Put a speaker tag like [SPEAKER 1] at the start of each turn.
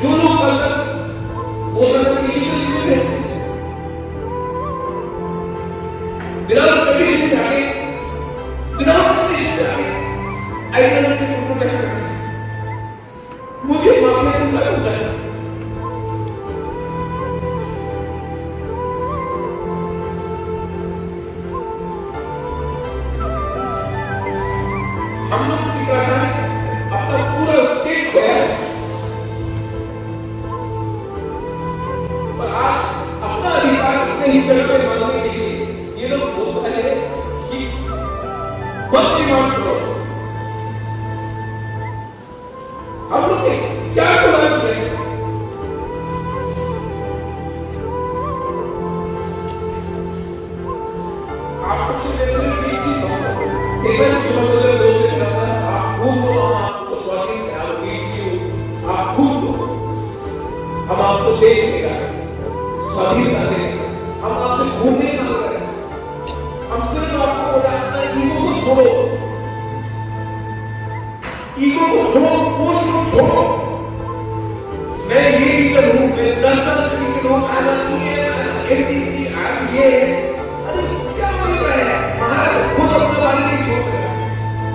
[SPEAKER 1] जो लोग गलत वो गलत illegal immigrants without permission जाके without permission जाके identity को protect करते मुझे माफिया को लगता है हम लोग की तरह अपना पूरा स्टेट खोया है पर आज अपना अधिकार अपने ही तरह में मानने के लिए ये लोग बोलते हैं कि मत डिमांड करो हम लोग ने क्या गुनाह किया आपको सिर्फ एक चीज बताऊं एक बार सुबह हम आपको देश देगा स्वाधीनता देगा हम आपसे घूमने का कर रहे हैं हम सिर्फ आपको अपना ईगो को छोड़ो पोस्ट को छोड़ो मैं ये करूं मैं 10 साल से करूं I am MTC I am ये